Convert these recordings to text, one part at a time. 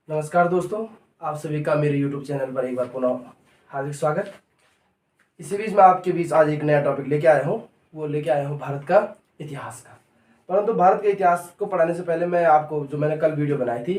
नमस्कार दोस्तों, आप सभी का मेरे YouTube चैनल पर एक बार पुनः हार्दिक स्वागत। इसी बीच मैं आपके बीच आज एक नया टॉपिक लेके आया हूँ। वो लेके आया हूँ भारत का इतिहास का। परंतु भारत के इतिहास को पढ़ाने से पहले मैं आपको जो मैंने कल वीडियो बनाई थी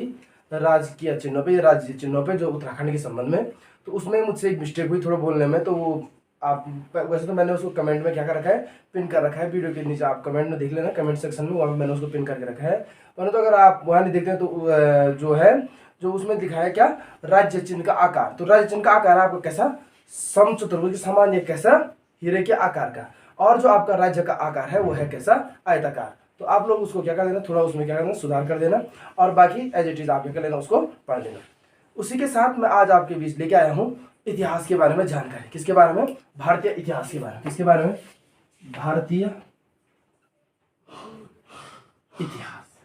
राजकीय चिन्हों पे, राज्य चिन्हों पे जो उत्तराखंड के संबंध में, तो उसमें मुझसे एक मिस्टेक हुई थोड़ा बोलने में। तो वो आप वैसे तो मैंने उसको कमेंट में क्या कर रखा है, पिन कर रखा है वीडियो के नीचे। आप कमेंट में देख लेना, कमेंट सेक्शन में, वहाँ पे मैंने उसको पिन करके रखा है। परंतु अगर आप वहाँ नहीं देखते हैं तो जो है जो उसमें दिखाया क्या, राज्य चिन्ह का आकार। तो राज्य चिन्ह का आकार आपको कैसा, समचतुर्भुज के समान, या कैसा, हीरे के आकार का। और जो आपका राज्य का आकार है वो है कैसा, आयताकार। तो आप लोग उसको क्या कर देना, थोड़ा उसमें क्या करना, सुधार कर देना, और बाकी एज इट इज आप क्या कर लेना, उसको पढ़ लेना। उसी के साथ मैं आज आपके बीच लेके आया हूँ इतिहास के बारे में जानकारी। किसके बारे में, भारतीय इतिहास के बारे में। किसके बारे में, भारतीय इतिहास।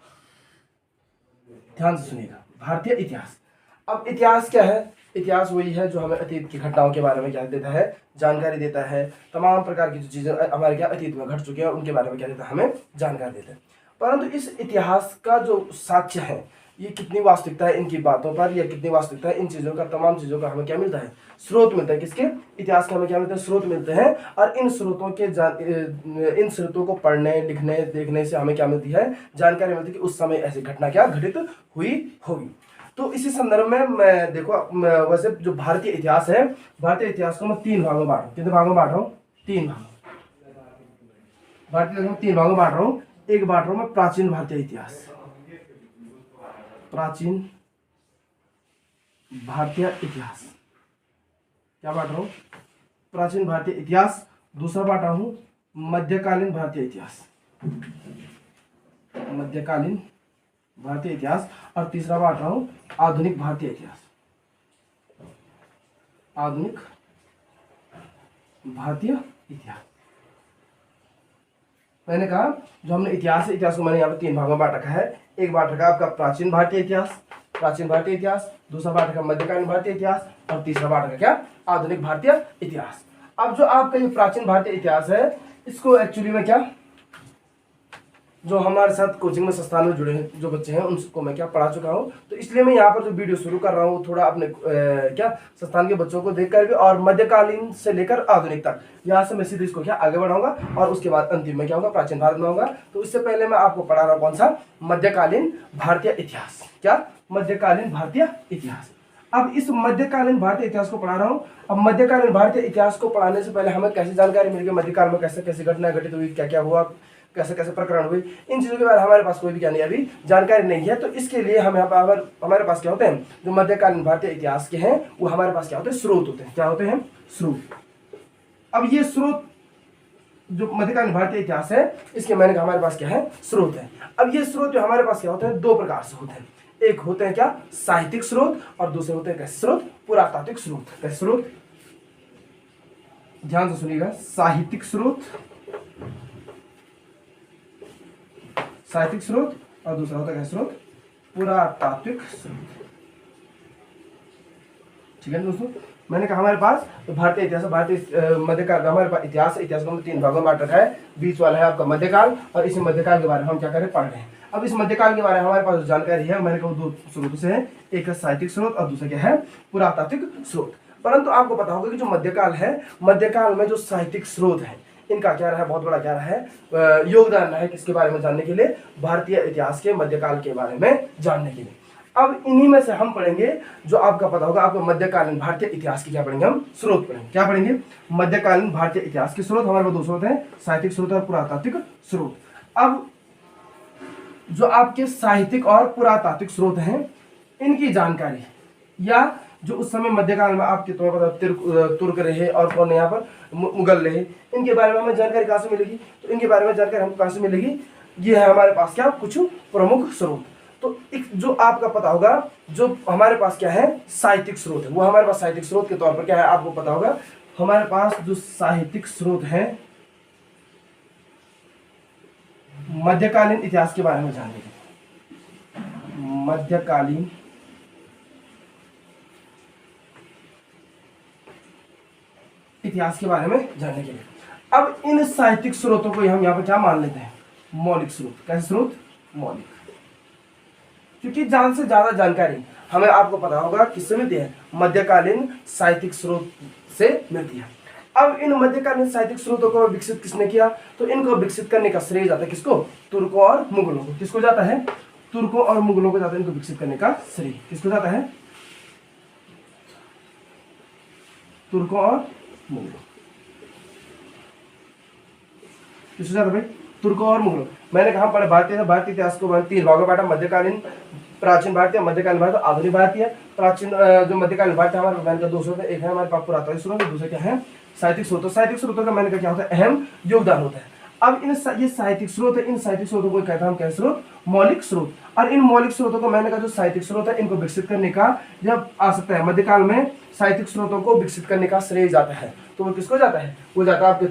ध्यान से सुनिएगा, भारतीय इतिहास। अब इतिहास क्या है, इतिहास वही है जो हमें अतीत की घटनाओं के बारे में क्या देता है, जानकारी देता है। तमाम प्रकार की जो चीजें हमारे क्या अतीत में घट चुकी हैं उनके बारे में क्या देता है, हमें जानकारी देता है। परंतु इस इतिहास का जो साक्ष्य है, ये कितनी वास्तविकता है इनकी बातों पर, या कितनी वास्तविकता है इन चीजों का, तमाम चीजों का हमें क्या मिलता है, स्रोत मिलता है। किसके, इतिहास के हमें क्या मिलता है, स्रोत मिलते हैं। और इन स्रोतों के इन स्रोतों को पढ़ने, लिखने, देखने से हमें क्या मिलती है, जानकारी मिलती है कि उस समय ऐसी घटना क्या घटित हुई होगी। तो इसी संदर्भ में मैं देखो, वैसे जो भारतीय इतिहास है, भारतीय इतिहास को मैं 3 भागों में बांट रहा हूँ। कितने भागों में बांट रहा हूँ, 3 भाग। भारतीय इतिहास 3 भागों में बांट रहा हूँ। एक बांट रहा हूँ मैं प्राचीन भारतीय इतिहास, प्राचीन भारतीय इतिहास। क्या बांट रहा हूं, प्राचीन भारतीय इतिहास। दूसरा बांटा हूं मध्यकालीन भारतीय इतिहास, मध्यकालीन भारतीय इतिहास। और तीसरा बांट रहा हूं आधुनिक भारतीय इतिहास, आधुनिक भारतीय इतिहास। मैंने कहा जो हमने इतिहास है, इतिहास को मैंने यहाँ पे 3 भागों में बांट रखा है। एक बांट रखा आपका प्राचीन भारतीय इतिहास, प्राचीन भारतीय इतिहास। दूसरा बांट रखा मध्यकालीन भारतीय इतिहास, और तीसरा बांट रखा क्या, आधुनिक भारतीय इतिहास। अब जो आपका ये प्राचीन भारतीय इतिहास है, इसको एक्चुअली में क्या, जो हमारे साथ कोचिंग में संस्थान में जुड़े हैं जो बच्चे हैं उनको मैं क्या पढ़ा चुका हूँ। तो इसलिए मैं यहाँ पर जो वीडियो शुरू कर रहा हूँ थोड़ा अपने क्या संस्थान के बच्चों को देख करके, और मध्यकालीन से लेकर आधुनिक तक, यहाँ से मैं सीधे इसको क्या आगे बढ़ाऊंगा, और उसके बाद अंतिम में क्या होगा, प्राचीन भारत में होगा। तो इससे पहले मैं आपको पढ़ा रहा हूँ कौन सा, मध्यकालीन भारतीय इतिहास। क्या, मध्यकालीन भारतीय इतिहास। अब इस मध्यकालीन भारतीय इतिहास को पढ़ा रहा हूँ। अब मध्यकालीन भारतीय इतिहास को पढ़ाने से पहले हमें कैसी जानकारी मिल गई, मध्यकाल में कैसे कैसे घटनाएं घटित हुई, क्या क्या हुआ, कैसे कैसे प्रकरण हुए, इन चीजों के बारे में हमारे पास कोई भी क्या नहीं, अभी जानकारी नहीं है। तो इसके लिए हमें हमारे पास क्या होते हैं, जो मध्यकालीन भारतीय इतिहास के हैं वो हमारे पास क्या होते हैं, स्रोत होते हैं। क्या होते हैं, स्रोत। अब ये स्रोत जो मध्यकालीन भारतीय इतिहास है, इसके मैंने कहा हमारे पास क्या है, स्रोत है। अब ये स्रोत जो हमारे पास क्या होते हैं, 2 प्रकार से होते हैं। एक होते हैं क्या, साहित्यिक स्रोत, और दूसरे होते हैं कैसे स्रोत, पुरातात्विक स्रोत। कैसे स्रोत, ध्यान से सुनिएगा, साहित्यिक स्रोत, साहित्यिक स्रोत, और दूसरा होता है स्रोत, पुरातात्विक स्रोत। ठीक है दोस्तों, मैंने कहा हमारे पास तो भारतीय इतिहास, भारतीय मध्यकाल, हमारे पास इतिहास है। इतिहास को हम 3 भागों में बांट रखा है। बीच वाला है आपका मध्यकाल, और इसी मध्यकाल के बारे में हम क्या करें, पढ़ रहे हैं। अब इस मध्यकाल के बारे में हमारे पास जो जानकारी है, मैंने कहा 2 स्रोतों से है। एक है साहित्यिक स्रोत, और दूसरा क्या है, पुरातात्विक स्रोत। परंतु आपको पता होगा कि जो मध्यकाल है, मध्यकाल में जो साहित्यिक स्रोत है, इनका क्या रहा है, बहुत बड़ा क्या रहा है, योगदान रहा है। किसके बारे में जानने के लिए, भारतीय इतिहास के मध्यकाल के बारे में जानने के लिए। अब इन्हीं में से हम पढ़ेंगे, जो आपका पता होगा, आपको मध्यकालीन भारतीय इतिहास की क्या पढ़ेंगे, हम स्रोत पढ़ेंगे। क्या पढ़ेंगे, मध्यकालीन भारतीय इतिहास के स्रोत। हमारे पास 2 स्रोत हैं, साहित्यिक स्रोत और पुरातात्विक स्रोत। अब जो आपके साहित्यिक और पुरातात्विक स्रोत हैं, इनकी जानकारी, या जो उस समय मध्यकाल में आपके तौर पर तुर्क रहे और कौन यहाँ पर मुगल रहे, इनके बारे में हमें जानकारी कहाँ से मिलेगी, तो इनके बारे में जानकारी हमको कहाँ से मिलेगी, ये है हमारे पास क्या, कुछ प्रमुख स्रोत। तो एक जो आपका पता होगा, जो हमारे पास क्या है, साहित्यिक स्रोत है, वो हमारे पास साहित्यिक स्रोत के तौर पर क्या है, आपको पता होगा। हमारे पास जो साहित्यिक स्रोत है, मध्यकालीन इतिहास के बारे में जानने के लिए, मध्यकालीन इतिहास के बारे में जानने के लिए। अब इन साहित्यिक स्रोतों को हम यहाँ पर क्या मान लेते हैं, मौलिक स्रोत। कैसे स्रोत, मौलिक। क्योंकि ज्यादा से ज्यादा जानकारी हमें आपको पता होगा किससे मिलती है, मध्यकालीन साहित्यिक स्रोत से मिलती है। अब इन मध्यकालीन साहित्यिक स्रोतों को विकसित किसने किया, तो इनको विकसित करने का श्रेय जाता है किसको, तुर्कों और मुगलों को। किसको जाता है, तुर्कों और मुगलों को जाता है इनको विकसित करने का श्रेय। किसको जाता है, तुर्कों और मुगलों। किसको जाता है भाई, तुर्कों और मुगलों। मैंने कहा पढ़े भारतीय इतिहास को 3 भागों में बांटा, मध्यकालीन, प्राचीन भारतीय, मध्यकालीन भारतीय, आधुनिक भारतीय। प्राचीन जो मध्यकालीन भारतीय हमारे मैंने का 2 स्रोत है, एक है हमारे पास पुरातत्व स्रोत, दूसरा क्या है, साहित्यिक स्रोत। साहित्यिक स्रोतों का मैंने कहा क्या होता है, अहम योगदान होता है। अब ये साहित्यिक स्रोत है, इन साहित्यिक स्रोतों को कहता हम क्या स्रोत, मौलिक स्रोत। और इन मौलिक स्रोतों को मैंने कहा जो साहित्यिक स्रोत है इनको विकसित करने का जब आ सकता है, मध्यकाल में साहित्यिक स्रोतों को विकसित करने का श्रेय जाता है, तो वो किसको जाता है, वो जाता है आपके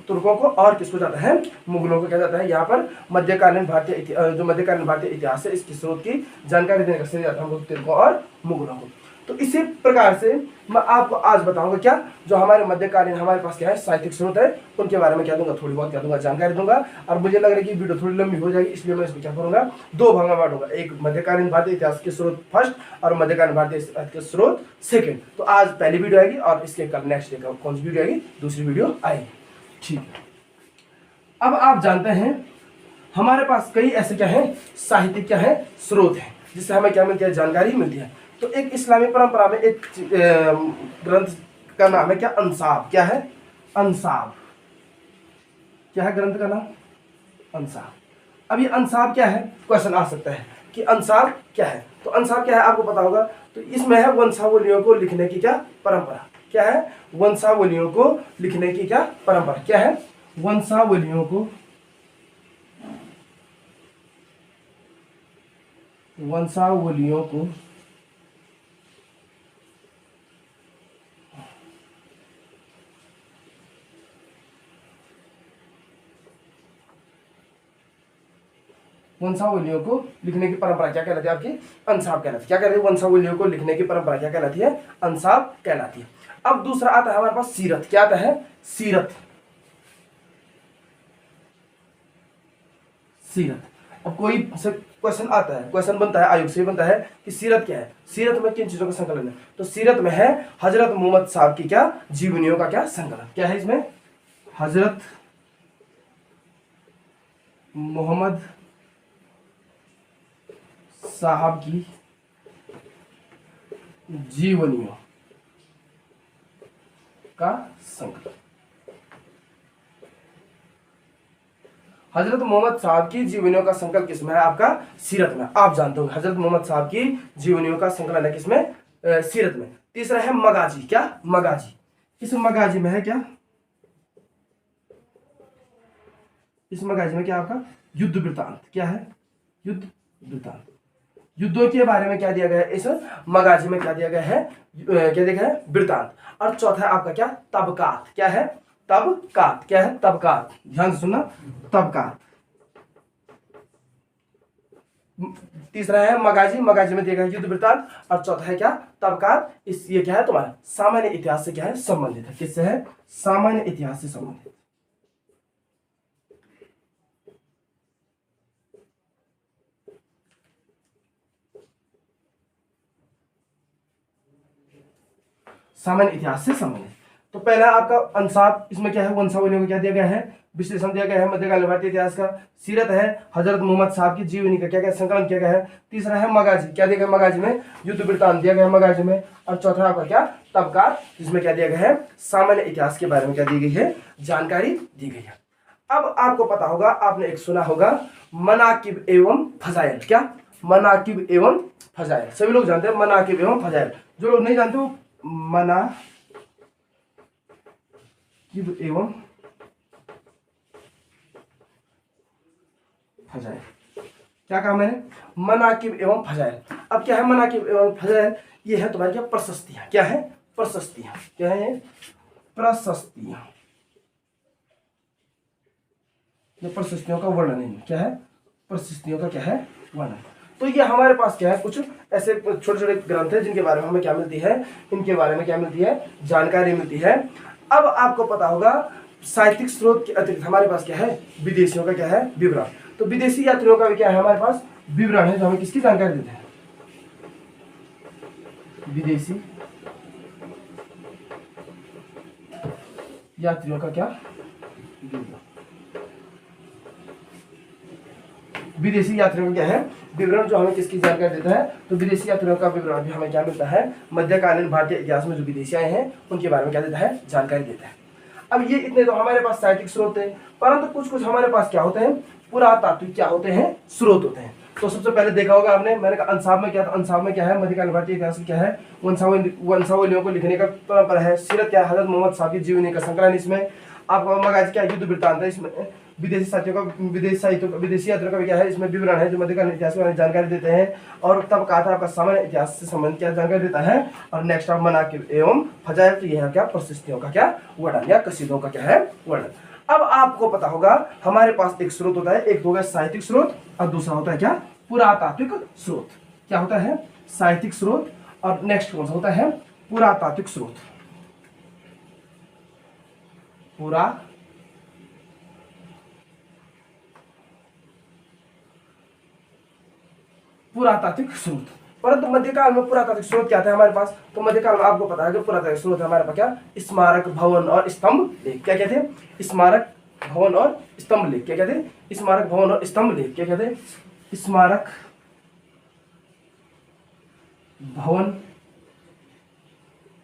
तुर्कों को और किसको जाता है, मुगलों को क्या जाता है। यहाँ पर मध्यकालीन भारतीय जो मध्यकालीन भारतीय इतिहास है इसकी स्रोत की जानकारी देने का श्रेय जाता है तुर्कों और मुगलों को। तो इसी प्रकार से मैं आपको आज बताऊंगा क्या, जो हमारे मध्यकालीन हमारे पास क्या है साहित्यिक स्रोत है उनके बारे में क्या दूंगा, थोड़ी बहुत क्या दूंगा, जानकारी दूंगा। और मुझे लग रहा है कि वीडियो थोड़ी लंबी हो जाएगी, इसलिए मैं इसमें क्या करूंगा, 2 भाग में बांटूंगा, एक मध्यकालीन भारतीय इतिहास के स्रोत फर्स्ट और मध्यकालीन भारतीय इतिहास के स्रोत सेकंड। तो आज पहली वीडियो आएगी और इसके कल नेक्स्ट डे कौन सी वीडियो आएगी, दूसरी वीडियो आएगी। ठीक है, अब आप जानते हैं हमारे पास कई ऐसे क्या है साहित्यिक क्या है स्रोत है जिससे हमें क्या मिलती है, जानकारी मिलती है। तो एक इस्लामी परंपरा में एक ग्रंथ का नाम है क्या, अंसाब। क्या है, अंसाब। क्या है ग्रंथ का नाम, अंसाब। अब ये अंसाब क्या है, क्वेश्चन आ सकता है कि अंसाब क्या है। तो अंसाब क्या है आपको पता होगा, तो इसमें है वंशावलियों को लिखने की क्या परंपरा। क्या है, वंशावलियों को लिखने की क्या परंपरा। क्या है, वंशावलियों को वंशावलियों को लिखने की परंपरा क्या कहलाती है, आपकी अंसाब कहलाती है। क्या कहलाती है, वंशावलियों को लिखने की परंपरा क्या कहलाती है, अंसाब कहलाती है। अब दूसरा आता है हमारे पास सीरत। क्या आता है, सीरत। सीरत। अब कोई क्वेश्चन आता है, क्वेश्चन बनता है, आयोग से बनता है कि सीरत क्या है। सीरत में किन चीजों का संकलन है, तो सीरत में है हजरत मोहम्मद साहब की क्या जीवनियों का क्या संकलन। क्या है इसमें, हजरत मोहम्मद साहब की जीवनियों का संकलन। हजरत मोहम्मद साहब की जीवनियों का संकलन किसमें है, आपका सीरत में। आप जानते हो हजरत मोहम्मद साहब की जीवनियों का संकलन है किसमें, सीरत में। तीसरा है मगाजी। क्या, मगाजी। इस मगाजी में है क्या, इस मगाजी में क्या आपका युद्ध वृत्तांत। क्या है, युद्ध वृत्तांत। युद्धों के बारे में क्या दिया गया है, इस मगाजी में क्या दिया गया है, क्या दिया गया है, वृत्तांत। और चौथा है आपका क्या, तबकात। क्या है, तबकात। क्या है, तबकात। ध्यान से सुनना, तबकात। तीसरा है मगाजी, मगाजी में दिया गया युद्ध वृत्तांत। और चौथा है क्या, तबकात। इस ये क्या है तुम्हारा सामान्य इतिहास से क्या है संबंधित है। किससे है, सामान्य इतिहास से संबंधित। सामान्य इतिहास से संबंधित। तो पहला आपका अंसाब, इसमें क्या है, वंशावलियों को क्या दिया गया है, विश्लेषण दिया गया है मध्यकालीन भारतीय इतिहास का। सीरत है हजरत मोहम्मद साहब की जीवनी का क्या क्या संकलन किया गया है। तीसरा है मगाजी। क्या दिया गया, मगाजी में युद्ध वृत्तांत दिया गया है मगाजी में। और चौथा आपका क्या, तबकात, जिसमें क्या दिया गया है, सामान्य इतिहास के बारे में क्या दी गई है, जानकारी दी गई है। अब आपको पता होगा, आपने एक सुना होगा मनाकिब एवं फजाइल। क्या, मनाकिब एवं फजाइल। सभी लोग जानते हैं मनाकिब एवं फजाइल। जो लोग नहीं जानते वो मनाकिब एवं फजाइल। क्या कहा मैंने, मनाकिब एवं फजाइल। अब क्या है मनाकिब एवं फजाइल, ये है तुम्हारी क्या प्रशस्तियां। क्या है, प्रशस्तियां। क्या है, प्रशस्तियां। ये प्रशस्तियों का वर्णन है। क्या है, प्रशस्तियों का क्या है वर्णन। तो ये हमारे पास क्या है, कुछ ऐसे छोटे छोटे ग्रंथ है जिनके बारे में हमें क्या मिलती है, इनके बारे में क्या मिलती है, जानकारी मिलती है। अब आपको पता होगा साहित्यिक स्रोत के अतिरिक्त हमारे पास क्या है, विदेशियों का क्या है विवरण। तो विदेशी यात्रियों का भी क्या है हमारे पास विवरण है, जो हमें किसकी जानकारी देते हैं, विदेशी यात्रियों का क्या विदेशी यात्रियों का क्या है विवरण, जो हमें किसकी जानकारी देता है, तो विदेशी यात्रियों का विवरण भी हमें क्या मिलता है, मध्यकालीन भारतीय इतिहास में जो विदेशी आए हैं उनके बारे में क्या देता है, जानकारी देता है। अब ये इतने तो हमारे पास साहित्यिक स्रोत है, परंतु कुछ कुछ हमारे पास क्या होते हैं, पुरातात्विक क्या होते हैं, स्रोत होते हैं। तो सबसे पहले देखा होगा आपने, मैंने कहा अंसाब में क्या था, अंसाब में क्या है, मध्यकालीन भारतीय इतिहास क्या है, वंशावलियों को लिखने का परंपरा है। सीरत क्या है, हजरत मोहम्मद साकिब जीवनी का संकलन, इसमें आपका मगाजी क्या युद्ध वृत्तांत है, इसमें विदेशी यात्रियों का भी क्या है, इसमें विवरण है जो मध्यकालीन इतिहास के बारे में जानकारी देते हैं। और तब कहा था आपका सामान्य इतिहास से संबंधित क्या जानकारी देता है। और नेक्स्ट आप मनाकिब एवं फजाइल, तो यह क्या प्रशस्तियों का क्या वर्णन या कसीदों का क्या है वर्णन। अब आपको पता होगा हमारे पास एक स्रोत होता है, एक हो गया साहित्यिक स्रोत और दूसरा होता है क्या, पुरातात्विक स्रोत। क्या होता है, साहित्यिक स्रोत और नेक्स्ट कौन सा होता है, पुरातात्विक स्रोत। पुरातात्विक स्रोत। परंतु मध्यकाल में पुरातात्विक स्रोत क्या था हमारे पास, तो मध्यकाल में आपको पता है कि पुरातात्विक स्रोत हमारे पास क्या, स्मारक भवन और स्तंभ लेख। क्या कहते हैं, स्मारक भवन और स्तंभ लेख। क्या कहते हैं, स्मारक भवन और स्तंभ लेख। क्या कहते हैं, स्मारक भवन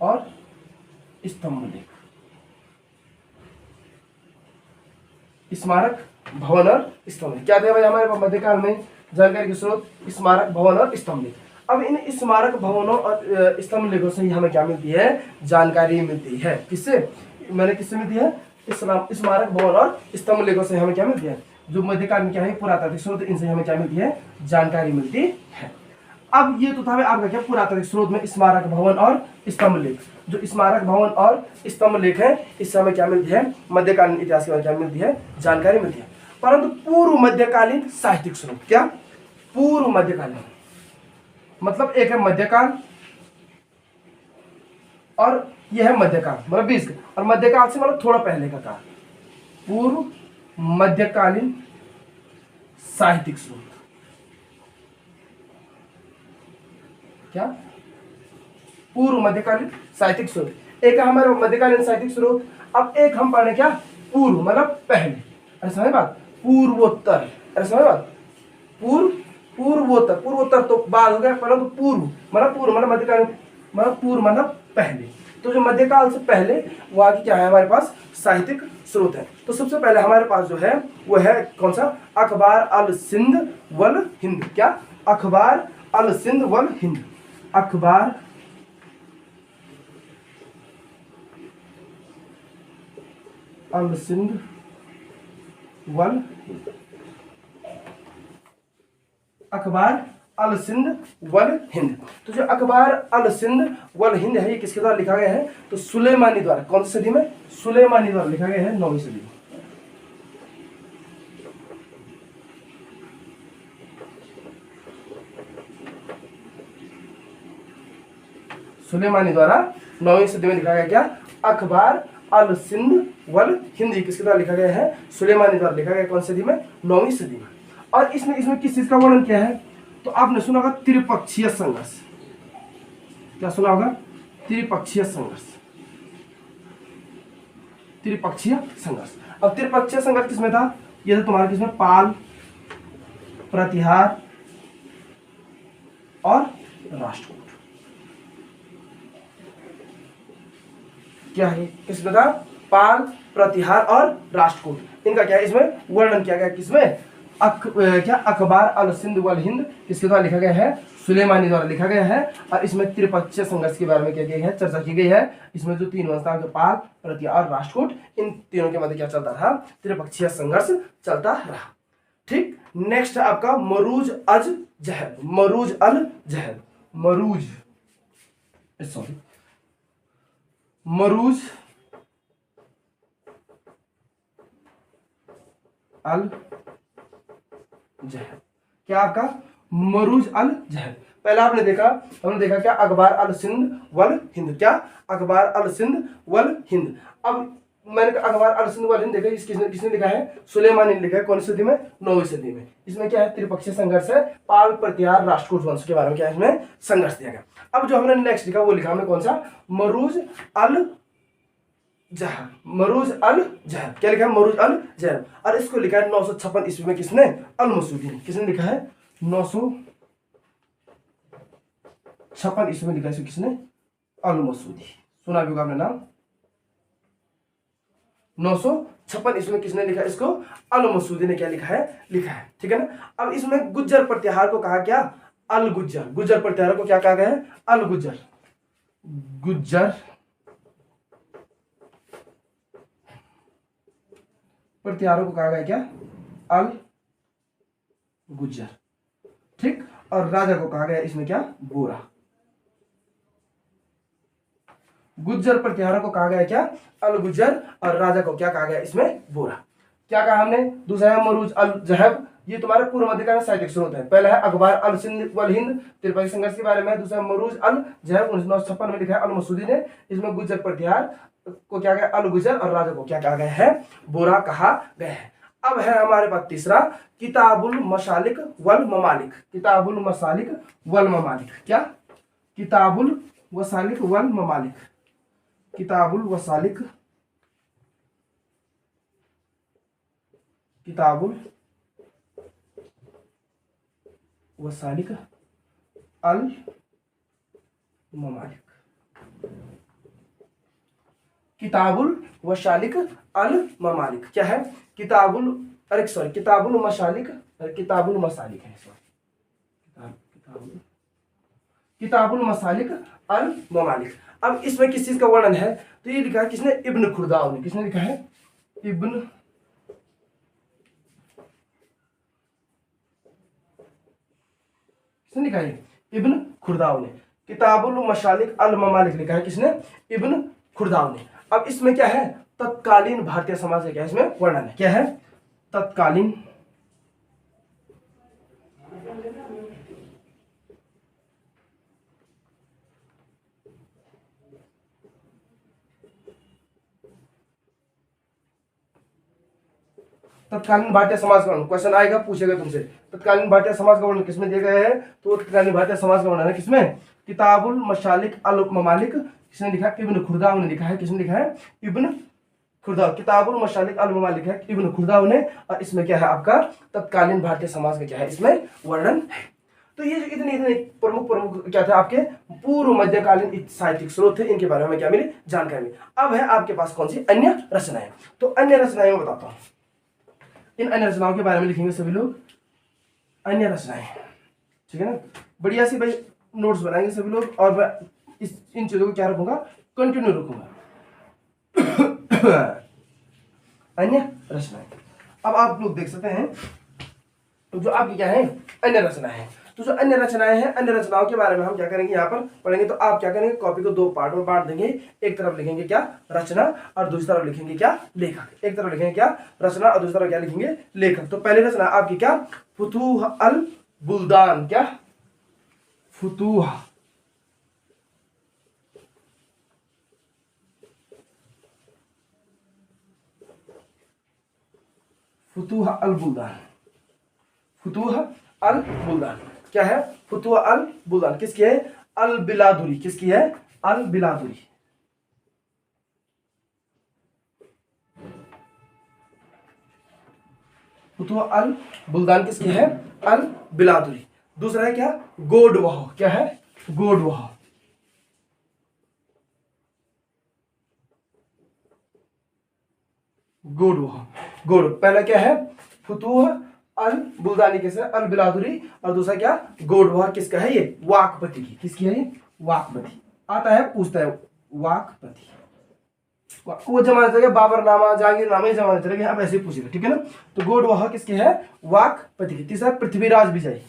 और स्तंभ लेख। स्मारक भवन और स्तंभ लेख क्या थे भाई हमारे पास मध्यकाल में जानकारी के स्रोत, स्मारक भवन और स्तंभ लेख। अब इन स्मारक भवनों और स्तंभ लेखों से ही हमें क्या मिलती है, जानकारी मिलती है। किससे, किससे मिलती है, स्मारक भवन और स्तंभ लेखों से हमें क्या मिलती है, जो मध्यकाल में क्या है पुरातात्विक स्रोत, इनसे हमें क्या मिलती है, जानकारी मिलती है। अब ये तो था आपका क्या, पुरातात्विक स्रोत में स्मारक भवन और स्तंभ लेख। जो स्मारक भवन और स्तंभ लेख है इससे हमें क्या मिलती है, मध्यकालीन इतिहास के बारे में क्या मिलती है, जानकारी मिलती है। परंतु पूर्व मध्यकालीन साहित्यिक स्रोत, क्या पूर्व मध्यकालीन, मतलब एक है मध्यकाल और यह है मध्यकाल, मतलब 20 और मध्यकाल से मतलब थोड़ा पहले का काल, पूर्व मध्यकालीन साहित्यिक स्रोत। क्या, पूर्व मध्यकालीन साहित्यिक स्रोत। एक है हमारे मध्यकालीन साहित्यिक स्रोत। अब एक हम पढ़े क्या, पूर्व मतलब पहले, ऐसा समझ बात, पूर्वोत्तर, ऐसा समझ बात, पूर्वोत्तर तो बाद हो गया, परंतु पूर्व मतलब मध्यकालीन मतलब पूर्व मतलब पहले। तो जो मध्यकाल से पहले वहां की क्या है हमारे पास, साहित्यिक स्रोत है। तो सबसे पहले हमारे पास जो है वो है कौन सा, अखबार अल सिंध वल हिंद। क्या, अखबार अल सिंध वल हिंद। अखबार अल सिंध वल हिंद। अखबार अल सिंध वल हिंद। तो जो अखबार अल सिंध वल हिंद है ये किसके द्वारा लिखा गया है, तो सुलेमानी द्वारा। कौन सी सदी में, सुलेमानी द्वारा लिखा गया है, 9वीं सदी में। सुलेमानी द्वारा 9वीं सदी में लिखा गया क्या, अखबार अल सिंध वल हिंद किसके द्वारा लिखा गया है, सुलेमानी द्वारा लिखा गया। कौन सी सदी में, 9वीं सदी में। और इसमें किस चीज का वर्णन किया है, तो आपने सुना होगा त्रिपक्षीय संघर्ष। क्या सुना होगा, त्रिपक्षीय संघर्ष, त्रिपक्षीय संघर्ष। अब त्रिपक्षीय संघर्ष किसमें था, यह था तुम्हारे किसमें, पाल, प्रतिहार और राष्ट्रकूट। क्या है, किसमें था, पाल, प्रतिहार और राष्ट्रकूट। इनका क्या है इसमें वर्णन किया गया। किसमें, क्या, अखबार अल सिंध वल हिंद किसके द्वारा लिखा गया है, सुलेमानी द्वारा लिखा गया है। और इसमें त्रिपक्षीय संघर्ष के बारे में क्या गई है, चर्चा की गई है। इसमें जो 3 वंश था, पाल, प्रतिहार और राष्ट्रकूट, इन तीनों के मध्य क्या चलता रहा, त्रिपक्षीय संघर्ष चलता रहा। ठीक, नेक्स्ट है आपका मरूज अज जहद। मरूज अल जहद, मरूज अल जहद। क्या आपका, मरूज अल जहद। पहला हमने देखा क्या, अखबार अल सिंध वल हिंद। क्या, अखबार अल सिंध वल हिंद। अब मैंने अखबार अल सिंध वल हिंद देखा, किसने किसने लिखा है? सुलेमानी ने लिखा है। कौन सी सदी में? 9वीं सदी में। इसमें क्या है? त्रिपक्षीय संघर्ष है, पाल प्रतिहार राष्ट्रकूट वंश के बारे में क्या है इसमें संघर्ष दिया गया। अब जो हमने नेक्स्ट लिखा वो लिखा हमने कौन सा? मरूज अल जहर। मरूज अल जहर क्या लिखा है? मरूज अल जहर। और इसको लिखा है 956 ईस्वी में। किसने? अल मसूदी ने। किसने लिखा है? 956 ईस्वी में लिखा है। किसने? अल मसूदी। सुना भी होगा आपने नाम। 956 ईस्वी में किसने लिखा इसको? अल मसूदी ने क्या लिखा है? लिखा है। ठीक है ना। अब इसमें गुज्जर प्रत्याहार को कहा क्या? अल गुज्जर। गुज्जर प्रत्याहार को क्या कहा गया है? अल गुज्जर। गुज्जर प्रत्याहारों को कहा गया क्या? अल गुज्जर। ठीक। और राजा को कहा गया इसमें क्या? बोरा। गुज्जर प्रत्याहारों को कहा गया क्या? अल गुज्जर। और राजा को क्या कहा गया इसमें? बोरा। क्या कहा हमने? दूसरा है मरूज अल जहब। ये तुम्हारे पूर्व मध्यकालीन साहित्यिक स्रोत है। पहला है अखबार अल सिंध वल हिंद त्रिपक्षीय संघर्ष के बारे में। दूसरा मरूज अल जहब 1956 में लिखा है अल मसूदी ने। इसमें गुज्जर प्रत्याहार को क्या गया? अल गुज्जर। और राजा को क्या कहा गया है? बोरा कहा गया है। अब है हमारे पास तीसरा किताबुल मसालिक वल ममालिक। किताबुल मसालिक वल ममालिक। क्या? किताबुल वसालिक वल ममालिक। किताबुल वसालिक, किताबुल वसालिक अल ममालिक। किताबुल वसालिक अल ममालिक क्या है? किताबुल, अरे सॉरी, किताबुल मसालिक, किताबुल मसालिक है। सॉरी, किताबुल मसालिक अल ममालिक। अब इसमें किस चीज का वर्णन है? तो ये लिखा है किसने? इब्न खुर्दाव ने। किसने लिखा है? इब्न किसने लिखा है? इब्न खुर्दाव ने। किताबुल मसालिक अल ममालिक लिखा है किसने? इब्न खुर्दाव ने। अब इसमें क्या है? तत्कालीन भारतीय समाज का क्या है इसमें वर्णन है। क्या है? तत्कालीन तत्कालीन भारतीय समाज का वर्णन। क्वेश्चन आएगा, पूछेगा तुमसे तत्कालीन भारतीय समाज का वर्णन किसमें दिया गया है? तो तत्कालीन भारतीय समाज का वर्णन है किसमें? किताबुल मसालिक अल ममालिक। किसने लिखा? इब्न खुर्दाव ने लिखा है। किसने लिखा है? इब्न खुर्दाव। किताबुल मसालिक अल ममालिक है इब्न खुर्दाव ने। और इसमें क्या है आपका? तत्कालीन भारतीय समाज का क्या है इसमें वर्णन है। तो ये जो इतने इतने प्रमुख प्रमुख क्या थे आपके पूर्व मध्यकालीन साहित्यिक स्रोत थे, इनके बारे में क्या मिली? जानकारी मिली। अब है आपके पास कौन सी? अन्य रचनाएं। तो अन्य रचनाएं मैं बताता हूं। इन अन्य रचनाओं के बारे में लिखेंगे सभी लोग। अन्य रचनाएं, ठीक है ना। बढ़िया सी भाई नोट्स बनाएंगे सभी लोग। और मैं इन चीजों को क्या रखूंगा? कंटिन्यू रखूंगा। अन्य रचनाएं। अब आप लोग देख सकते हैं तो जो आपकी क्या है? अन्य रचनाएं हैं। तो जो अन्य रचनाएं हैं, अन्य रचनाओं के बारे में हम क्या करेंगे? यहाँ पर पढ़ेंगे। तो आप क्या करेंगे? कॉपी को दो पार्ट में बांट देंगे। एक तरफ लिखेंगे क्या? रचना, और दूसरी तरफ लिखेंगे क्या? लेखक। एक तरफ लिखेंगे क्या? रचना, और दूसरी तरफ क्या लिखेंगे? लेखक। तो पहली रचना आपकी क्या? फुतूह अल बुल्दान। क्या? फुतूह फुतूह अल बुल्दान। फुतूह अल बुल्दान क्या है? फुतूह अल बुल्दान किसकी है? अल बिलादुरी। किसकी है? अल बिलादुरी। फुतूह अल बुल्दान किसकी है? अल बिलादुरी। दूसरा है क्या? गोडवाह। क्या है? गोडवाह। गोडवाह। गोड पहला क्या है? फुतूह अल बुल्दानी किसका? अल बिलादुरी। और दूसरा क्या? गोडवाह किसका है? ये वाकपति की। किसकी है ये? वाकपति। आता है, पूछता है वाकपति। वो जमाना चलेगा बाबरनामा, जागीरनामा जमाना चलेगा। अब ऐसे पूछेगा, ठीक है ना। तो गोडवाह किसकी है? वाकपति की। तीसरा पृथ्वीराज विजय।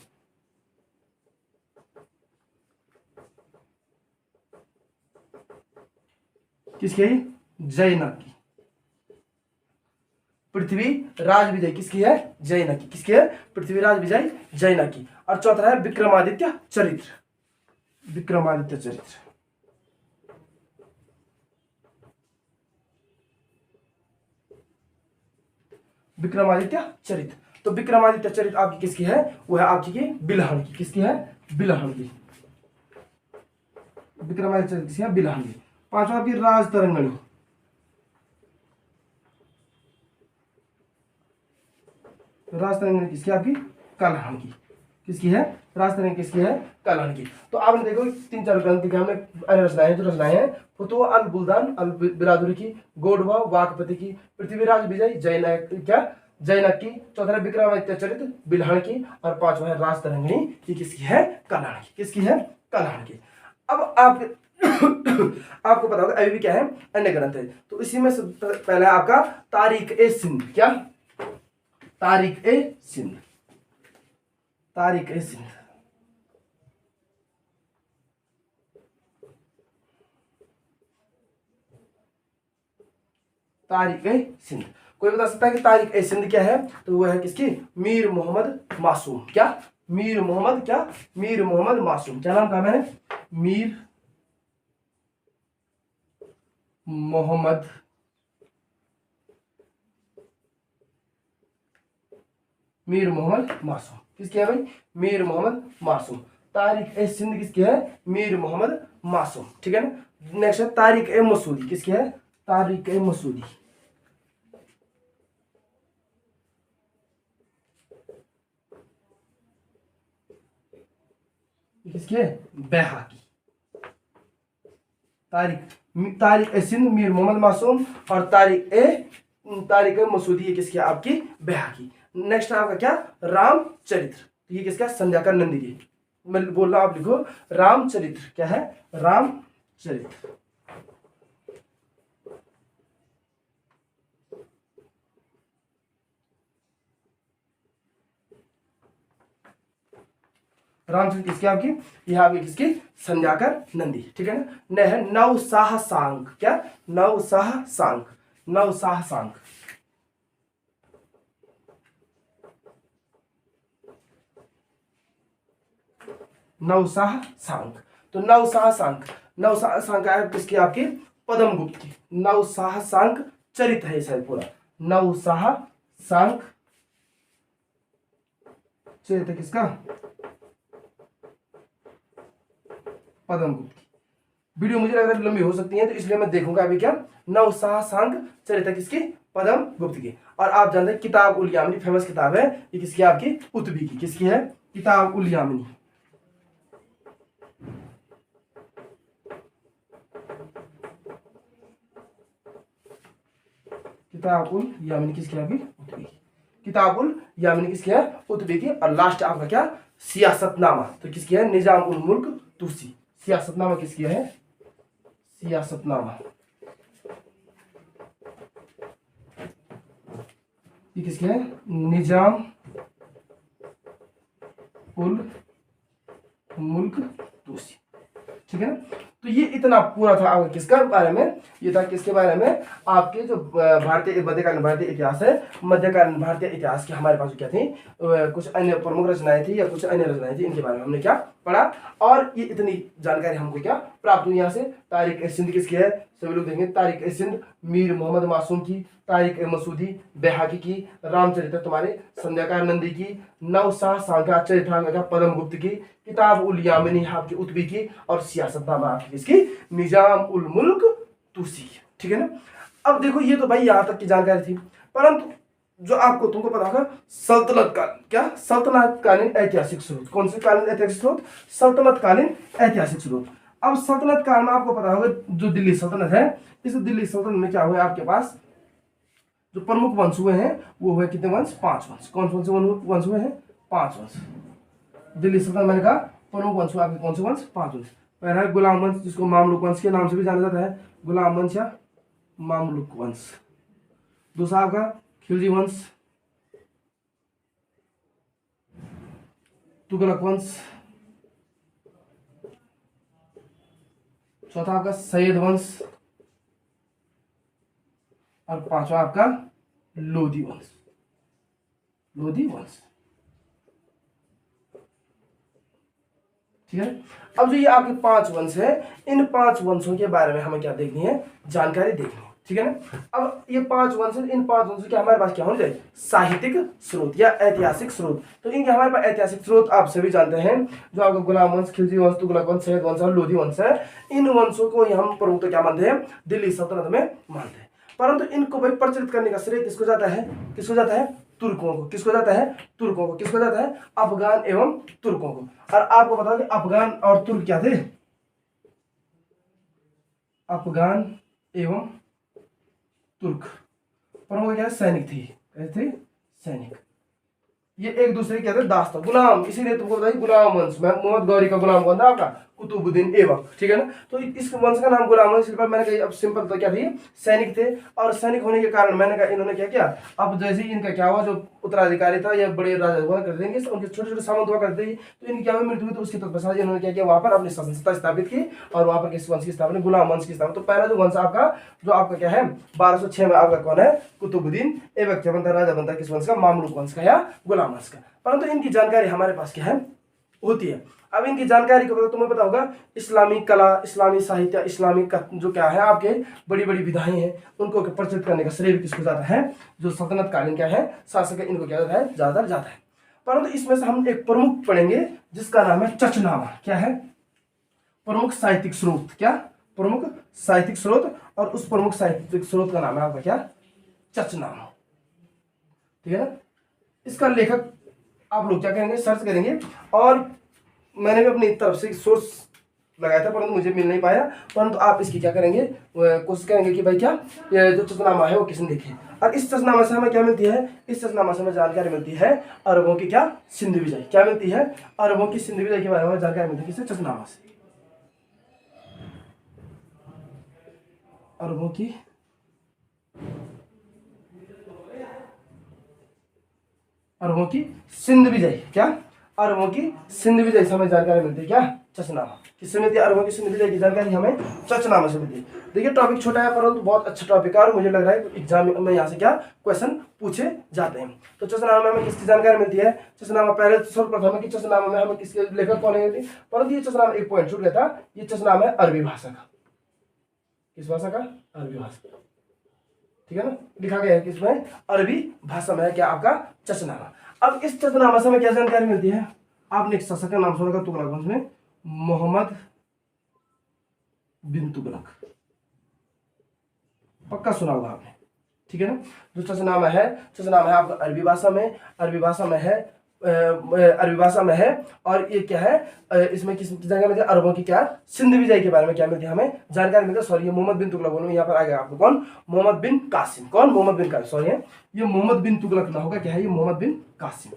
किसकी है? जैनक की। पृथ्वीराज विजय किसकी है? जैनक की। किसकी है? पृथ्वीराज विजय जैनक की। और चौथा है विक्रमादित्य चरित्र। विक्रमादित्य चरित्र। विक्रमादित्य चरित। तो विक्रमादित्य चरित आपकी किसकी है? वो है आपकी की बिल्हण की। किसकी है? बिल्हण की। विक्रमादित्य चरित किसकी है? बिल्हण की। पांचवा आपकी राजतरंगिणी। राजतरंगिणी किसकी? आपकी कल्हण की। किसकी है? राजतरंगिणी किसकी है? कल्हण की। तो आपने देखो 3-4 ग्रंथ के हमने अन्य रचनाएं जो रचनाएं हैं फुतुह अल बुल्दान अल बिरादुरी की, गोडवा वाकपति की, पृथ्वीराज विजय जयनक क्या जयनक की, चौथा विक्रमादित्य चरित बिल्हण की, और पांचवा है राजतरंगिणी की। किसकी है? कल्हण की। किसकी है? कल्हण की। अब आप आपको पता होगा अभी भी क्या है? अन्य ग्रंथ है। तो इसी में पहला है आपका तारीख ए सिंध। क्या? तारीख ए सिंध। तारीख ए सिंध। तारीख ए सिंध। कोई बता सकता है कि तारीख ए सिंध क्या है? तो वो है किसकी? मीर मोहम्मद मासूम। क्या? मीर मोहम्मद क्या? मीर मोहम्मद मासूम। क्या नाम कहा मैंने? मीर मोहम्मद मीर मोहम्मद मासूम। किसकी है भाई? मीर मोहम्मद मासूम। तारिक ए सिंध किसकी है? मीर मोहम्मद मासूम। ठीक है ना। नेक्स्ट है तारिक ए मसूदी। किसकी है? तारिक ए मसूदी। किसकी है? बैहाकी। तारिक ए सिंध मीर मोहम्मद मासूम, और तारिक ए मसूदी ये किसकी है? आपकी बैहाकी। नेक्स्ट आपका क्या? रामचरित्र। ये किसका? संध्याकर नंदी की। मैं बोल रहा, आप लिखो रामचरित्र। क्या है? रामचरित्र। रामचरित्र किसकी? आपकी यह आपकी किसकी? संध्याकर नंदी। ठीक है ना। न है नवसाह सांग। क्या? नवसाह सांग। नवसाह सांग। नवसाह सांग। तो नवसाह सांग, नवसाह सांग है किसकी? आपकी पद्म गुप्त की। नवसाह सांग चरित है शायद पूरा। नवसाह सांग चरित है किसका? पद्म गुप्त की। वीडियो मुझे लग रहा है लंबी हो सकती है, तो इसलिए मैं देखूंगा अभी क्या। नवसाह सांग चरित है किसकी? पद्म गुप्त की। और आप जानते हैं किताब उल यामिनी फेमस किताब है, ये किसकी? आपकी उतबी की। किसकी है? किताब उल यामिनी। किताबुल यामिनी किसकी है? उतबी की। किताबुल यामिनी किसकी है? उतबी की। और लास्ट आपका क्या? सियासतनामा। तो किसकी है? निजाम उल मुल्क तुसी। सियासतनामा किसकी है? सियासतनामा ये किसकी है? निजाम उल मुल्क तुसी। ठीक है ना। तो ये इतना पूरा था आपका किसका बारे में? ये था किसके बारे में? आपके जो भारतीय मध्यकालीन भारतीय इतिहास है, मध्यकालीन भारतीय इतिहास की हमारे पास क्या थी, कुछ अन्य प्रमुख रचनाएं थी या कुछ अन्य रचनाएं थी, इनके बारे में हमने क्या पढ़ा। और ये इतनी जानकारी हमको क्या प्राप्त हुई यहाँ से। तारिक ए सिंध किसकी है? सभी लोग देखेंगे। तारिक ए सिंध मीर मोहम्मद मासूम की, तारिक ए मसूदी बैहाकी की, रामचरित्र तुम्हारे संध्याकार नंदी की, नवसाह सांगा चरित्रांगा पद्म गुप्त की, किताब उल यामिनी आपकी उतबी की, और सियासतनामा आपकी इसकी निजाम उल मुल्क तुसी। ठीक है ना। अब देखो ये तो भाई यहाँ तक की जानकारी थी, परंतु जो आपको तुमको पता होगा सल्तनत काल क्या? सल्तनत कालीन ऐतिहासिक स्रोत। कौन से कालीन ऐतिहासिक स्रोत? सल्तनत कालीन ऐतिहासिक स्रोत। अब सल्तनत काल में आपको पता होगा जो दिल्ली सल्तनत है, इस दिल्ली सल्तनत में क्या हुआ? आपके पास जो प्रमुख वंश हुए हैं वो हुए कितने वंश? 5 वंश। कौन कौन से वंश हुए हैं? 5 वंश। दिल्ली सल्तनत मैंने कहा प्रमुख वंश हुआ आपके कौन से वंश? 5 वंश। पहला है गुलाम वंश, जिसको मामलुक वंश के नाम से भी जाना जाता है, गुलाम वंश या मामलुक वंश। दूसरा आपका खिलजी वंश, तुगलक वंश। चौथा आपका सैयद वंश, और पांचवा आपका लोधी वंश। लोधी वंश। ठीक है। अब जो ये आपके 5 वंश है, इन 5 वंशों के बारे में हमें क्या देखनी है? जानकारी देखनी है। ठीक है ना। अब ये 5 वंश, इन 5 वंशों के हमारे पास क्या होना चाहिए, साहित्यिक स्रोत या ऐतिहासिक स्रोत। तो इनके हमारे पास ऐतिहासिक स्रोत आप सभी जानते हैं, जो आपका गुलाम वंश, खिलजी वंश, तुगलक वंश, सैयद वंश और लोधी वंश है। इन वंशों को हम प्रमुखतः क्या मानते हैं, दिल्ली सल्तनत में मानते हैं। परंतु इनको भाई प्रचलित करने का श्रेय किसको जाता है, किसको जाता है, तुर्कों को। किसको जाता है, तुर्कों को। किसको जाता है, अफगान एवं तुर्कों को। और आपको बता दें अफगान और तुर्क क्या थे, अफगान एवं तुर्क प्रमुख क्या सैनिक थी, कैसे सैनिक। ये एक दूसरे के कहते दास्ता गुलाम, इसीलिए तुमको बताइए गुलाम वंश। मोहम्मद गौरी का गुलाम कौन था, आपका कुतुबुद्दीन ऐबक, ठीक है ना। तो इस वंश का नाम गुलाम वंश, पर मैंने कहा अब सिंपल तो क्या थी, सैनिक थे। और सैनिक होने के कारण मैंने कहा इन्होंने क्या किया, अब जैसे इनका क्या हुआ, जो उत्तराधिकारी था या बड़े राजा हुआ करते थे, उनके छोटे छोटे सामंत हुआ करते थे, तो इनकी क्या हुई, मृत्यु हुई। तो उसके तत्पश्चात इन्होंने क्या किया, वहां पर अपनी शासनसत्ता स्थापित की और वहां पर किस वंश की स्थापना, गुलाम वंश की स्थापना। तो पहला जो वंश आपका, जो आपका क्या है 1206 में आपका कौन है, कुतुबुद्दीन ऐबक क्या बनता, राजा बनता किस वंश का, मामलुक वंश का या गुलाम वंश का। परंतु इनकी जानकारी हमारे पास क्या है, होती है। अब इनकी जानकारी को तुम्हें पता होगा, इस्लामी कला, इस्लामी साहित्य, इस्लामी जो क्या है आपके बड़ी बड़ी विधाएं हैं, उनको प्रचलित करने का श्रेय भी किसको जाता है, जो सल्तनत कालीन क्या है शासक है, इनको क्या जाता है, ज्यादातर जाता है। परंतु इसमें से हम एक प्रमुख पढ़ेंगे जिसका नाम है चचनामा। क्या है, प्रमुख साहित्यिक स्रोत। क्या, प्रमुख साहित्यिक स्रोत। और उस प्रमुख साहित्यिक स्रोत का नाम है आपका क्या, चचनामा, ठीक है ना। इसका लेखक आप लोग क्या करेंगे, सर्च करेंगे। और मैंने भी अपनी तरफ से सोर्स लगाया था, परंतु मुझे मिल नहीं पाया। परंतु आप इसकी क्या करेंगे, कोशिश करेंगे कि भाई क्या ये जो चचनामा है वो किसने लिखे। और इस चचनामा से हमें क्या मिलती है, इस चचनामा से हमें जानकारी मिलती है अरबों की क्या, सिंधु विजय। क्या मिलती है, अरबों की सिंधु विजय के बारे में जानकारी मिलती है, किससे, चचनामा से। अरबों की सिंध विजय, क्या, अरबों की सिंध विजय से हमें जानकारी मिलती है, क्या, चचनामा। किससे मिलती है, अरबों की सिंध विजय की जानकारी हमें चचनामा से मिलती है। देखिए टॉपिक छोटा है परंतु बहुत अच्छा टॉपिक है, और मुझे लग रहा है एग्जाम में यहाँ से क्या क्वेश्चन पूछे जाते हैं। तो चचनामा में हमें किसकी जानकारी मिलती है, चचनामा पहले सर्वप्रथम है कि चचनामा में हमें किसके लेखक कौन है, परंतु ये चचनामा एक पॉइंट छूट गया था, ये चचनामा है अरबी भाषा का। किस भाषा का, अरबी भाषा, ठीक है ना। लिखा गया है किसमें, अरबी भाषा में है क्या आपका चचनामा। अब इस चचनामा से हमें क्या जानकारी मिलती है, आपने एक शासक का नाम सुना होगा तुगलक वंश में, मोहम्मद बिन तुगलक, पक्का सुना होगा आपने, ठीक है ना। जो चचनामा है आपका अरबी भाषा में, अरबी भाषा में है। और ये क्या है, इसमें किस जगह में अरबों की क्या, सिंध विजय के बारे में क्या मिलती है, हमें जानकारी मिलती है। सॉरी, ये मोहम्मद बिन तुगलक बोलूं, यहाँ पर आ गया आपको कौन, मोहम्मद बिन कासिम। कौन, मोहम्मद बिन कासिम, सॉरी ये मोहम्मद बिन तुगलक ना होगा, क्या है ये, मोहम्मद बिन कासिम।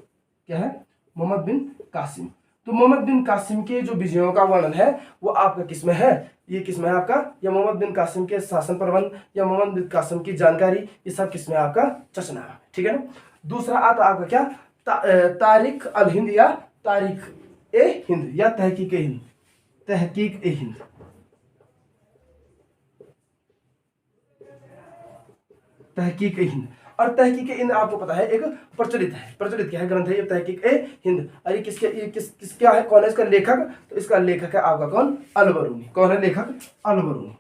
क्या है, मोहम्मद बिन कासिम। तो मोहम्मद बिन कासिम के जो विजयों का वर्णन है वो आपका किसमें है, ये किसमें है आपका, या मोहम्मद बिन कासिम के शासन प्रबंध या मोहम्मद बिन कासिम की जानकारी, ये सब किसमें आपका चचनामा, ठीक है ना। दूसरा आता आपका क्या, तारिख अल हिंद या तारीख ए हिंद या तहकीक ए हिंद, तहकीक ए हिंद, तहकीक ए हिंद। और तहकीक ए हिंद आपको पता है एक प्रचलित क्या है ग्रंथ है, ये तहकीक ए हिंद। अरे किस क्या है, कौन है इसका लेखक, तो इसका लेखक है आपका कौन, अल-बरूनी। कौन है लेखक, अल-बरूनी।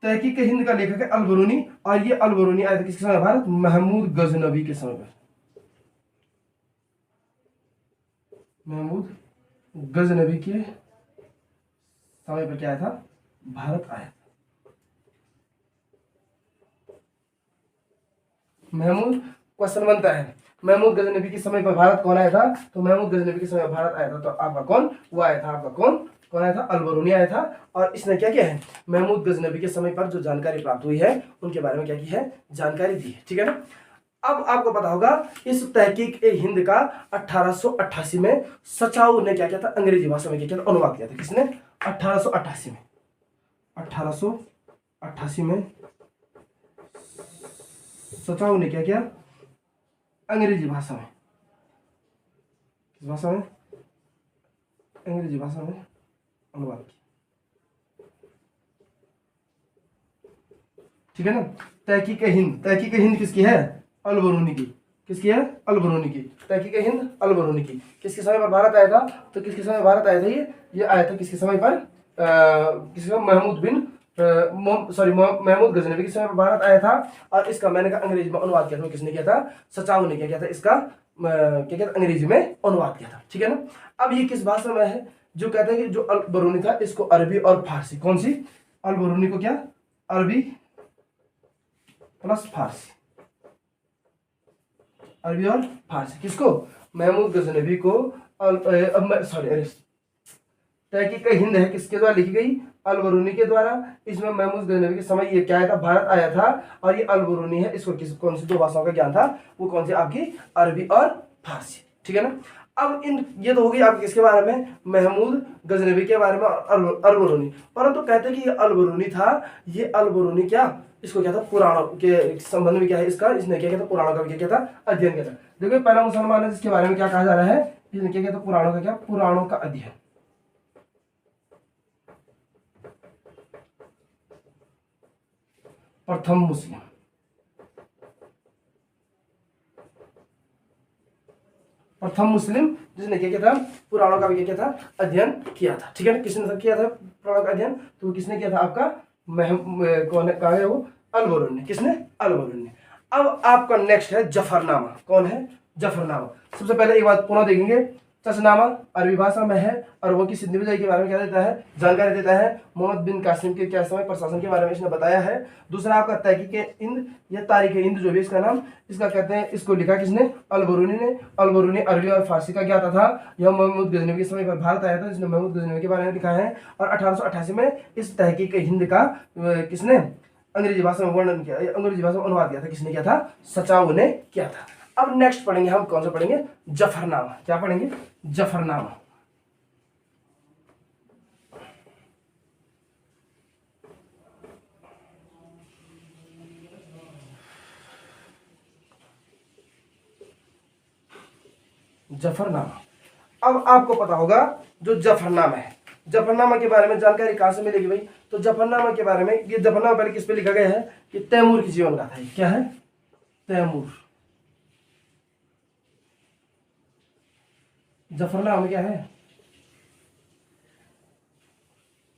तहकीक ए हिंद का लेखक है अल-बरूनी। और ये अल-बरूनी आया था किसके समय, भारत, महमूद गजनवी के समय पर। महमूद गजनवी के समय पर क्या आया था, भारत आया था। महमूद, क्वेश्चन बनता है महमूद गजनवी के समय पर भारत कौन आया था, तो महमूद गजनवी के समय पर भारत आया था, तो आपका कौन, वो आया था आपका कौन आया था, अल-बरूनी आया था। और इसने क्या किया है, महमूद गजनवी के समय पर जो जानकारी प्राप्त हुई है उनके बारे में क्या की है, जानकारी दी है, ठीक है ना। अब आपको पता होगा इस तहकीक ए हिंद का 1888 में सचाऊ ने क्या किया था, अंग्रेजी भाषा में क्या किया था, अनुवाद किया था। किसने, 1888 में, 1888 में सचाऊ ने क्या किया, अंग्रेजी भाषा में, किस भाषा में, अंग्रेजी भाषा में अनुवाद किया, ठीक है ना। तहकीक हिंद किसकी है, अल-बरूनी की। किसकी है, अल-बरूनी की। तहकीक हिंद अल-बरूनी की। किसके समय पर भारत आया था, तो किसके समय भारत आया था, ये आया था किसके समय पर, किसके समय, महमूद बिन महमूद गजनवी के समय पर भारत आया था, और इसका मैंने कहा अंग्रेजी में अनुवाद किया था, किसने किया था? सचाऊ ने किया था इसका क्या कहते हैं अंग्रेजी में अनुवाद किया था, ठीक है ना। अब ये किस भाषा में है? जो कहते हैं कि जो अल बरूनी था इसको अरबी और फारसी, कौन सी? अल बरूनी को क्या? अरबी प्लस फारसी, अरबी और फारसी। किसको? महमूद गजनवी को तहकीक हिंद है किसके द्वारा लिखी गई? अल बरूनी के द्वारा। इसमें महमूद गजनवी के समय ये क्या आया था? भारत आया था, और ये अल बरूनी है, इसको कौन सी दो भाषाओं का ज्ञान था? वो कौन सी? आपकी अरबी और फारसी, ठीक है ना। अब ये तो हो गई आपकी किसके बारे में? महमूद गजनवी के बारे में, अल बरूनी। परंतु कहते हैं कि ये अल बरूनी था, ये अल बरूनी क्या, इसको क्या था? पुराणों के संबंध में क्या है इसका? इसने क्या कहता? पुराणों का भी क्या था? अध्ययन किया था। देखिए पहला मुसलमान है जिसके बारे में क्या कहा जा रहा है? इसने क्या कहता? पुराणों का क्या? पुराणों का अध्ययन। प्रथम मुस्लिम, प्रथम मुस्लिम जिसने क्या किया था? पुराणों का भी क्या था? अध्ययन किया था, ठीक है ना। किसने किया था पुराणों का अध्ययन? तो किसने किया था? आपका कौन है? कहा है वो? अल बरूनी। किसने? अल बरूनी। अब आपका नेक्स्ट है जफरनामा। कौन है? जफरनामा। सबसे पहले एक बात पुनः देखेंगे, चचनामा अरबी भाषा में है, और वो की सिंधी विजय के बारे में क्या देता है? जानकारी देता है। मोहम्मद बिन कासिम के क्या समय प्रशासन के बारे में इसने बताया है। दूसरा आपका तहकीक हिंद या तारीख हिंद जो भी इसका नाम, इसका कहते हैं, इसको लिखा किसने? अल बरूनी ने। अल बरूनी अरबी और फारसी का ज्ञाता था। यह महमूद गजनवी के समय पर भारत आया था, जिसने महमूद गजनवी के बारे में लिखा है, और 1888 में इस तहकीक हिंद का किसने अंग्रेजी भाषा में वर्णन किया, अंग्रेजी भाषा में अनुवाद किया था? किसने किया था? सचाऊ ने किया था। अब नेक्स्ट पढ़ेंगे हम, कौन सा पढ़ेंगे? जफरनामा। क्या पढ़ेंगे? जफरनामा। जफरनामा। अब आपको पता होगा जो जफरनामा है, जफरनामा के बारे में जानकारी कहां से मिलेगी भाई? तो जफरनामा के बारे में, ये जफरनामा पहले किस पे लिखा गया है? कि तैमूर की जीवन गाथा है। क्या है? तैमूर। जफरनामा क्या है?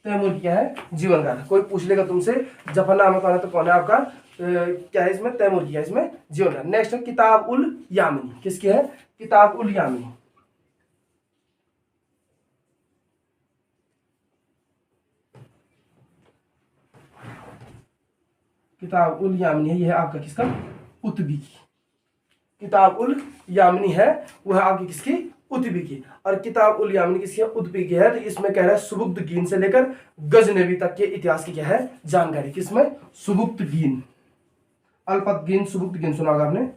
तैमूर की क्या है? जीवन गाथा। कोई पूछ लेगा तुमसे जफरनामा कौन है, तो कौन है आपका? क्या है इसमें? तैमूर की है इसमें जीवन गाथा। नेक्स्ट है किताब उल यामिनी। किसकी है? किताब उल यामिनी। किताब उल यामिनी है, यह है आपका किसका? कुतुबी की। किताब उल यामिनी है वह आपकी किसकी? कुतुबी की। और किताब उल यामिनी किसकी है? कुतुबी की है। तो इसमें कह रहा है सुबुक्तगीन से लेकर गजनवी तक के इतिहास की क्या है? जानकारी। किसमें? सुबुक्तगीन, अल्पतगीन, सुबुक्तगीन सुना होगा आपने।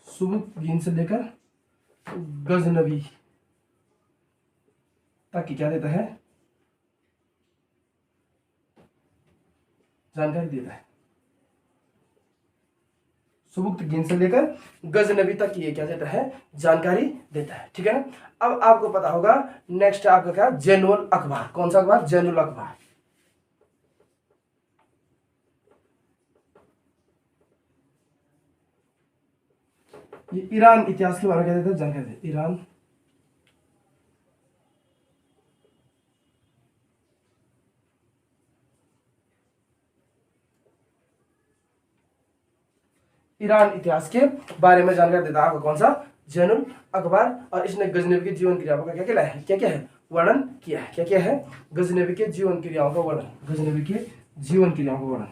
सुबुक्तगीन से लेकर गजनवी तक की क्या देता है? जानकारी देता है। सुबुक्तगीन से लेकर गजनवी तक की ये क्या देता है? जानकारी देता है, ठीक है ना। अब आपको पता होगा नेक्स्ट आपका क्या? जैनुल अखबार। कौन सा अखबार? जैनुल अखबार। ये ईरान इतिहास के बारे में क्या देता है? जानकारी देता है। ईरान ईरान इतिहास के बारे में जानकारी देता है आपको कौन सा? जैनुल अखबार। और इसने गजनवी के जीवन क्रियाओं का क्या क्या है? क्या क्या है? वर्णन किया है। क्या क्या है? गजनवी के जीवन क्रियाओं का वर्णन। गजनवी के जीवन क्रियाओं का वर्णन।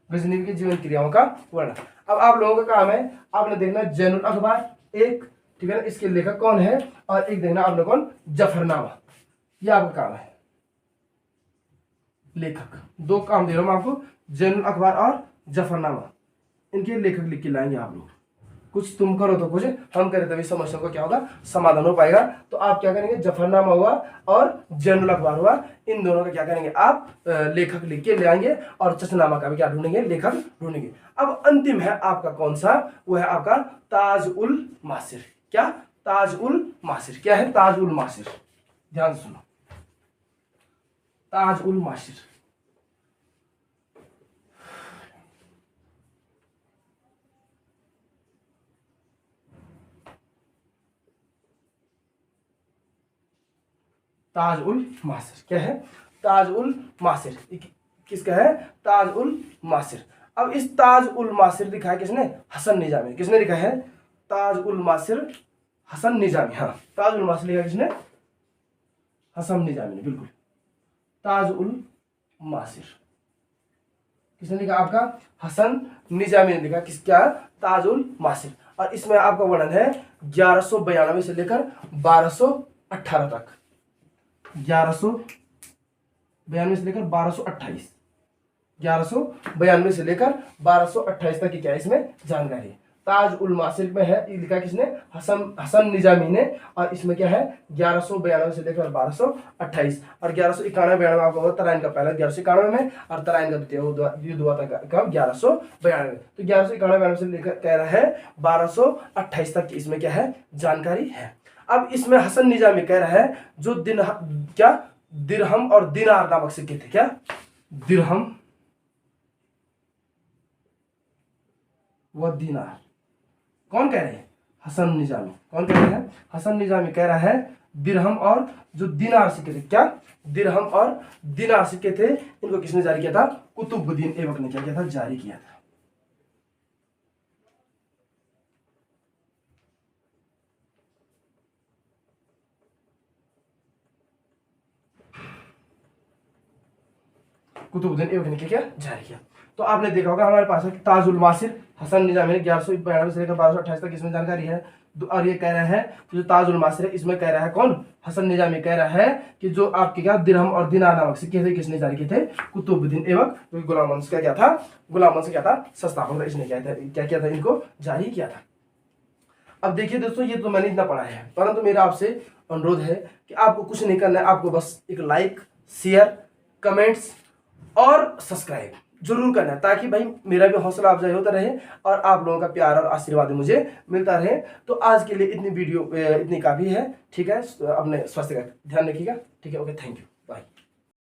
गजनवी के जीवन क्रियाओं का वर्णन। अब आप लोगों का काम है, आपने देखना जैनुल अखबार एक, ठीक है ना, इसके लेखक कौन है, और एक देखना आपने कौन? जफरनामा। यह आपका काम है। लेखक दो काम दे रहा हूं मैं आपको, जैनुल अखबार और जफरनामा। इनके लेखक लिख के लाएंगे आप लोग। कुछ तुम करो तो कुछ हम करें, तभी समस्या का क्या होगा? समाधान हो पाएगा। तो आप क्या करेंगे? जफरनामा हुआ और जैनुल अखबार हुआ, इन दोनों का क्या करेंगे? आप लेखक लिख के ले आएंगे, और चचनामा का भी क्या ढूंढेंगे? लेखक ढूंढेंगे। अब अंतिम है आपका कौन सा? वो है आपका ताज उल मासिर। क्या? ताज उल मासिर। क्या है? ताज उल मासिर। ध्यान से सुनो, ताज उल मासिर। ताज उल मासिर। क्या है? ताज उल मासिर। किसका है? ताज उल मासिर। अब इस ताज उल मासिर लिखा है किसने? हसन निजामी। किसने लिखा है? ताज उल मासिर हसन निजामी। हाँ, ताज उल मासिर लिखा किसने? हसन निजामी ने। बिल्कुल, ताज उल मासिर किसने लिखा? आपका हसन निजामी ने लिखा। किस? क्या? ताज उल मासिर। और इसमें आपका वर्णन है 1192 से लेकर 1218 तक। 1192 से लेकर 1228, 1192 से लेकर 1228 तक की क्या इसमें जानकारी। ताज उल मासिर में है, लिखा किसने? हसन निजामी ने। और इसमें क्या है? 1192 से लेकर 1228। और 1191 आपको होगा तराइन का पहला 1191 में, और तराइन का द्वितीय युद्ध हुआ था कब? 1192। तो 1191 से लेकर कह रहा है 1228 तक की इसमें क्या है जानकारी है। अब इसमें हसन निजामी कह रहा है जो दिरहम और दिनार नामक सिक्के थे। क्या? दिरहम व दिनार। कौन कह रहे हैं? हसन निजामी। कौन कह रहे हैं? हसन निजामी कह रहा है दिरहम और जो दिनार सिक्के थे। क्या? दिरहम और दिनार सिक्के थे, इनको किसने जारी किया था? कुतुबुद्दीन ऐबक ने क्या किया था? जारी किया था। कुतुबुद्दीन ऐबक ने क्या जारी किया। तो आपने देखा होगा हमारे पास है ताज उल मासिर हसन निजामी ने 1192 से लेकर 1228 तक इसमें जानकारी है। और ये कह रहा है जो ताज उल मासिर है इसमें कह रहा है कौन? हसन निजामी कह रहा है कि जो आपके क्या दिरहम और दिनार नामक सिक्के थे किसने जारी किए थे? कुतुबुद्दीन ऐबक। जो गुलाम वंश का क्या था? गुलाम वंश क्या था? संस्थापक था। इसने क्या किया था? इनको जारी किया था। अब देखिए दोस्तों, ये तो मैंने इतना पढ़ा है, परंतु मेरा आपसे अनुरोध है कि आपको कुछ नहीं करना है, आपको बस एक लाइक, शेयर, कमेंट्स और सब्सक्राइब जरूर करना है, ताकि भाई मेरा भी हौसला अफजाई होता रहे और आप लोगों का प्यार और आशीर्वाद मुझे मिलता रहे। तो आज के लिए इतनी वीडियो इतनी काफ़ी है। ठीक है, अपने स्वास्थ्य का ध्यान रखिएगा। ठीक है, ओके, थैंक यू।